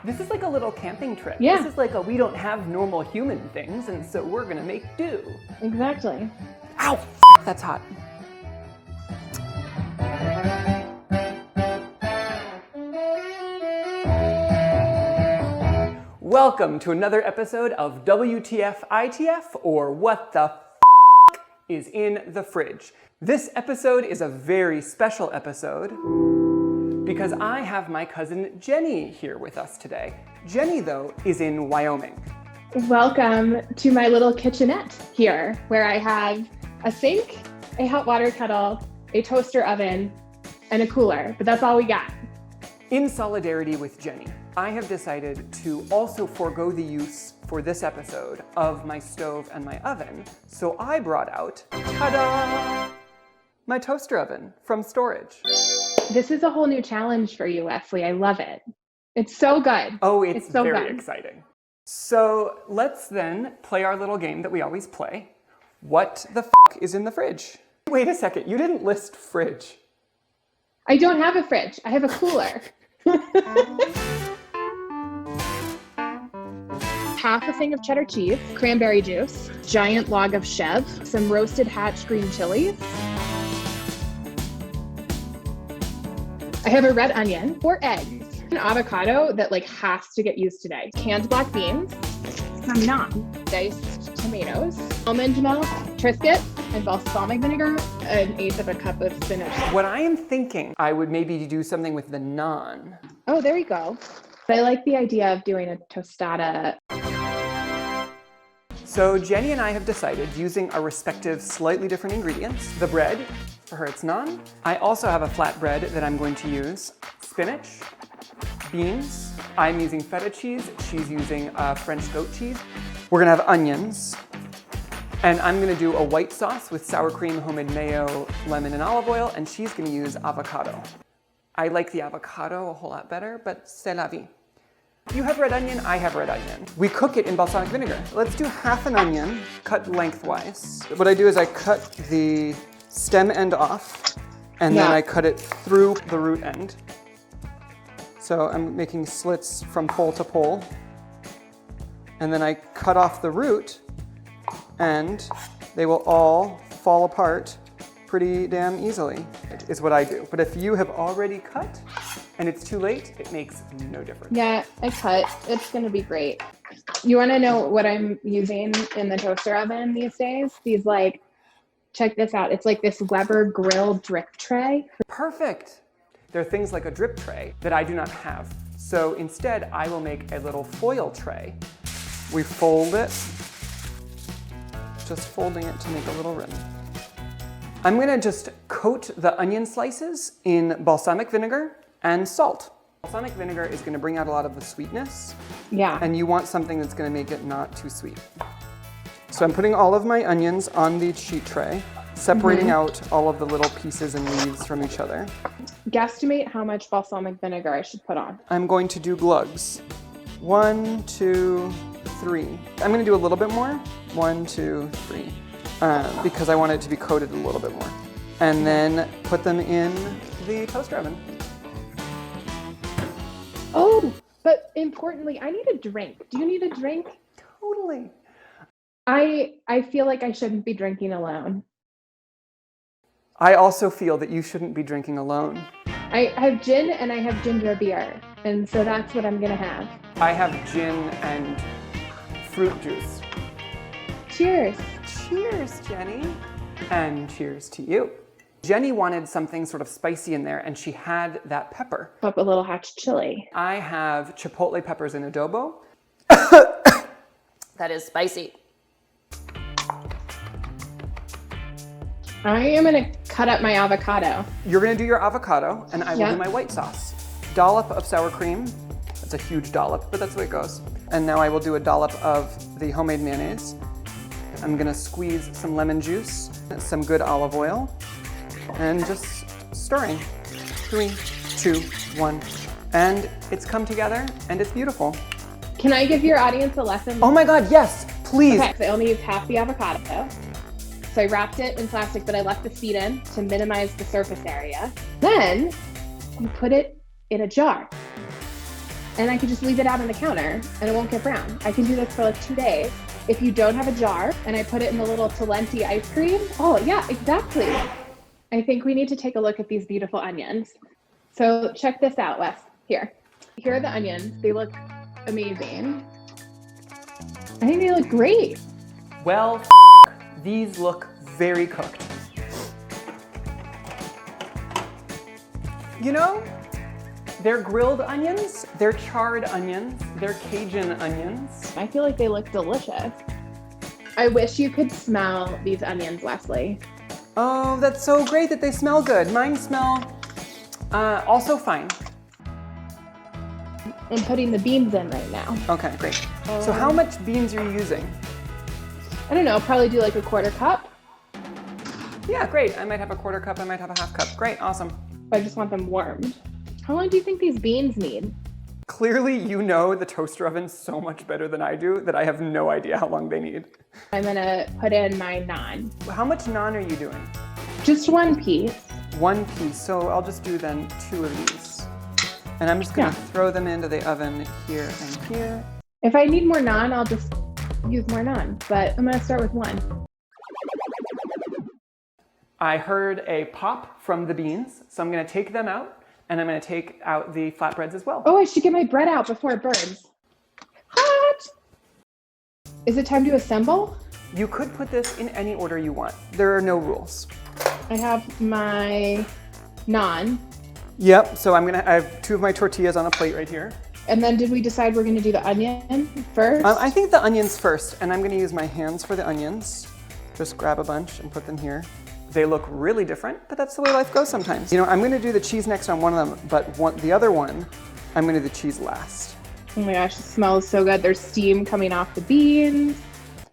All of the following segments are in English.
This is like a little camping trip. Yeah. This is like we don't have normal human things, and so we're gonna make do. Exactly. Ow, that's hot. Welcome to another episode of WTF ITF, or What the is in the Fridge. This episode is a very special episode because I have my cousin Jenny here with us today. Jenny, though, is in Wyoming. Welcome to my little kitchenette here, where I have a sink, a hot water kettle, a toaster oven, and a cooler, but that's all we got. In solidarity with Jenny, I have decided to also forego the use for this episode of my stove and my oven, so I brought out, ta-da, my toaster oven from storage. This is a whole new challenge for you, Wesley. I love it. It's so good. Oh, it's so very good. exciting. So let's then play our little game that we always play. What the is in the fridge? Wait a second, you didn't list fridge. I don't have a fridge. I have a cooler. Half a thing of cheddar cheese, cranberry juice, giant log of chev, some roasted hatch green chilies. I have a red onion, 4 eggs, an avocado that has to get used today, canned black beans, some naan, diced tomatoes, almond milk, Triscuit, and balsamic vinegar, an eighth of a cup of spinach. What I am thinking, I would maybe do something with the naan. Oh, there you go. But I like the idea of doing a tostada. So Jenny and I have decided, using our respective slightly different ingredients, the bread, for her it's naan. I also have a flatbread that I'm going to use spinach, beans. I'm using feta cheese. She's using French goat cheese. We're gonna have onions. And I'm gonna do a white sauce with sour cream, homemade mayo, lemon, and olive oil, and she's gonna use avocado. I like the avocado a whole lot better, but c'est la vie. You have red onion, I have red onion. We cook it in balsamic vinegar. Let's do half an onion, cut lengthwise. What I do is I cut the stem end off, and then I cut it through the root end. So I'm making slits from pole to pole. And then I cut off the root, and they will all fall apart pretty damn easily, is what I do. But if you have already cut and it's too late, it makes no difference. Yeah, I cut. It's gonna be great. You wanna know what I'm using in the toaster oven these days? These check this out. It's like this Weber grill drip tray. Perfect. There are things like a drip tray that I do not have. So instead, I will make a little foil tray. We fold it, just folding it to make a little rim. I'm gonna just coat the onion slices in balsamic vinegar and salt. Balsamic vinegar is gonna bring out a lot of the sweetness. Yeah. And you want something that's gonna make it not too sweet. So I'm putting all of my onions on the sheet tray, separating out all of the little pieces and leaves from each other. Guesstimate how much balsamic vinegar I should put on. I'm going to do glugs. 1, 2, 3. I'm gonna do a little bit more. 1, 2, 3. Because I want it to be coated a little bit more. And then put them in the toaster oven. Oh, but importantly, I need a drink. Do you need a drink? Totally. I feel like I shouldn't be drinking alone. I also feel that you shouldn't be drinking alone. I have gin and I have ginger beer, and so that's what I'm gonna have. I have gin and fruit juice. Cheers. Cheers, Jenny. And cheers to you. Jenny wanted something sort of spicy in there, and she had that pepper. Up a little hatch chili. I have chipotle peppers in adobo. That is spicy. I am gonna cut up my avocado. You're gonna do your avocado, and I will Yeah. do my white sauce. Dollop of sour cream. That's a huge dollop, but that's the way it goes. And now I will do a dollop of the homemade mayonnaise. I'm gonna squeeze some lemon juice, some good olive oil, and just stirring. 3, 2, 1. And it's come together, and it's beautiful. Can I give your audience a lesson? Oh my God, yes, please. Okay, so I only used half the avocado. So I wrapped it in plastic, but I left the seed in to minimize the surface area. Then you put it in a jar. and I could just leave it out on the counter and it won't get brown. I can do this for like 2 days. If you don't have a jar and I put it in the little Talenti ice cream, oh yeah, exactly. I think we need to take a look at these beautiful onions. So check this out, Wes. Here are the onions. They look amazing. I think they look great. Well, these look very cooked. You know, they're grilled onions, they're charred onions, they're Cajun onions. I feel like they look delicious. I wish you could smell these onions, Leslie. Oh, that's so great that they smell good. Mine smell also fine. I'm putting the beans in right now. Okay, great. So how much beans are you using? I don't know, probably do like a 1/4 cup. Yeah, great. I might have a 1/4 cup, I might have a 1/2 cup. Great, awesome. I just want them warmed. How long do you think these beans need? Clearly, you know the toaster oven so much better than I do that I have no idea how long they need. I'm gonna put in my naan. How much naan are you doing? Just 1 piece. 1 piece, so I'll just do then 2 of these. And I'm just gonna throw them into the oven here and here. If I need more naan, I'll just use more naan, but I'm gonna start with 1. I heard a pop from the beans, so I'm gonna take them out, and I'm gonna take out the flatbreads as well. Oh, I should get my bread out before it burns. Hot! Is it time to assemble? You could put this in any order you want. There are no rules. I have my naan. Yep, so I have 2 of my tortillas on a plate right here. And then did we decide we're gonna do the onion first? I think the onions first, and I'm gonna use my hands for the onions. Just grab a bunch and put them here. They look really different, but that's the way life goes sometimes. You know, I'm gonna do the cheese next on one of them, but the other one, I'm gonna do the cheese last. Oh my gosh, it smells so good. There's steam coming off the beans.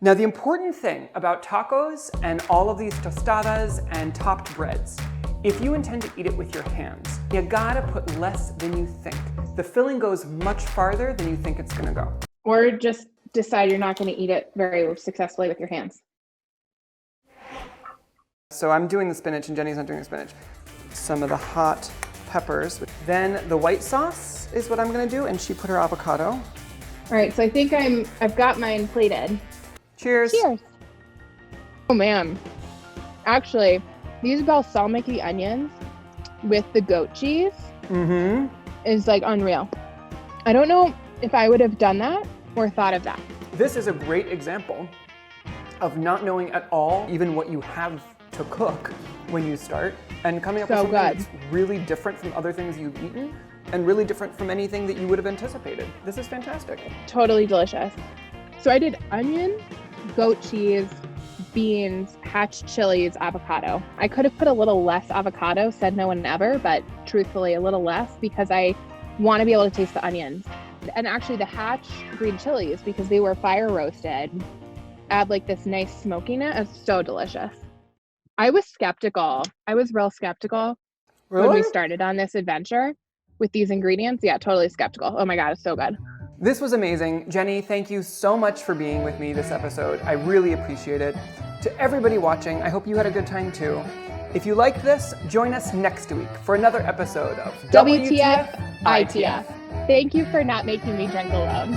Now, the important thing about tacos and all of these tostadas and topped breads, if you intend to eat it with your hands, you gotta put less than you think. The filling goes much farther than you think it's gonna go. Or just decide you're not gonna eat it very successfully with your hands. So I'm doing the spinach and Jenny's not doing the spinach. Some of the hot peppers. Then the white sauce is what I'm gonna do, and she put her avocado. All right, so I think I've got mine plated. Cheers. Cheers. Oh man, actually, these balsamic onions with the goat cheese is like unreal. I don't know if I would have done that or thought of that. This is a great example of not knowing at all even what you have to cook when you start, and coming up with something that's really different from other things you've eaten and really different from anything that you would have anticipated. This is fantastic. Totally delicious. So I did onion, goat cheese, beans, hatch chilies, avocado. I could have put a little less avocado, said no one ever, but truthfully a little less because I want to be able to taste the onions. And actually the hatch green chilies, because they were fire roasted, add like this nice smokiness. It's so delicious. I was skeptical. I was real skeptical when we started on this adventure with these ingredients. Yeah, totally skeptical. Oh my God, it's so good. This was amazing. Jenny, thank you so much for being with me this episode. I really appreciate it. To everybody watching, I hope you had a good time too. If you like this, join us next week for another episode of WTF ITF. Thank you for not making me drink alone.